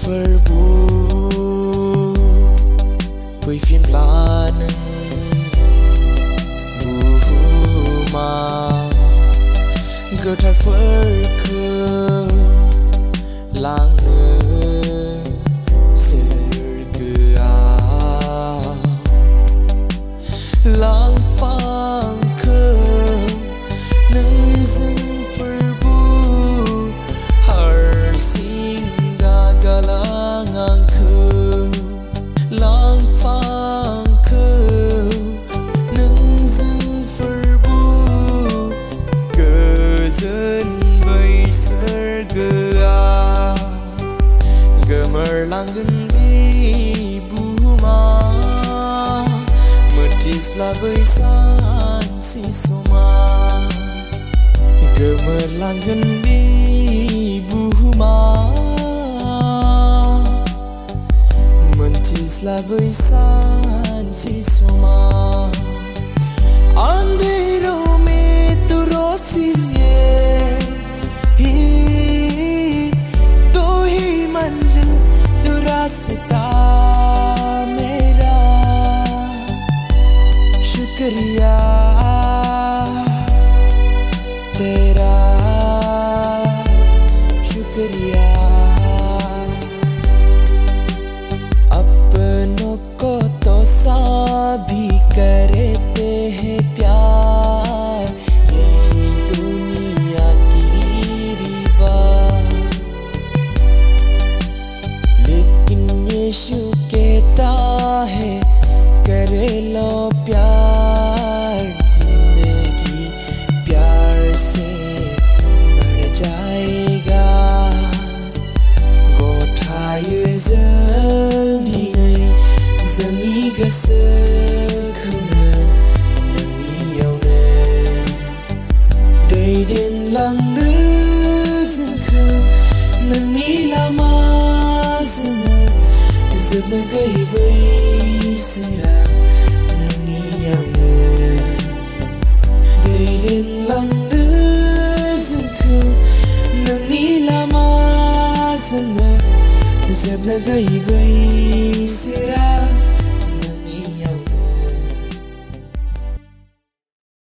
फोरबो फैफिनब्ला नों बुहुमा गोथारफोरखौ लांनो सोरगोआव लांफांखौ नोंजों फोरबो हारसिं दागालां आंखौ लांफांखौ नोंजों फोरबो गोजोन बै सोरगोआव गोमोरलांगोन बे बुहुमा मोनथिस्लाबै सानसे समा गोमोरलांगोन बे बुहुमा मोनथिस्लाबै सानसे समा अंधेरों में तू रोशनी तू ही मंजिल तू रास्ता मेरा शुक्रिया तेरा शुक्रिया अपनों को तो सभी करते हैं प्यार यही दुनिया की रिवाज लेकिन यीशु कहता है करे लो प्यार जिंदगी प्यार से बढ़ जाएगा गथायो जों दिनै जोंनि गोसोखौनो नोंनियावनो दैदेनलांनो जोंखौ नोंनि लामाजों जोबनो गैयै बैसोराव नोंनियावनो दैदेनलांनो जोंखौ नोंनि लामाजों जोबनो गैयै बैसोराव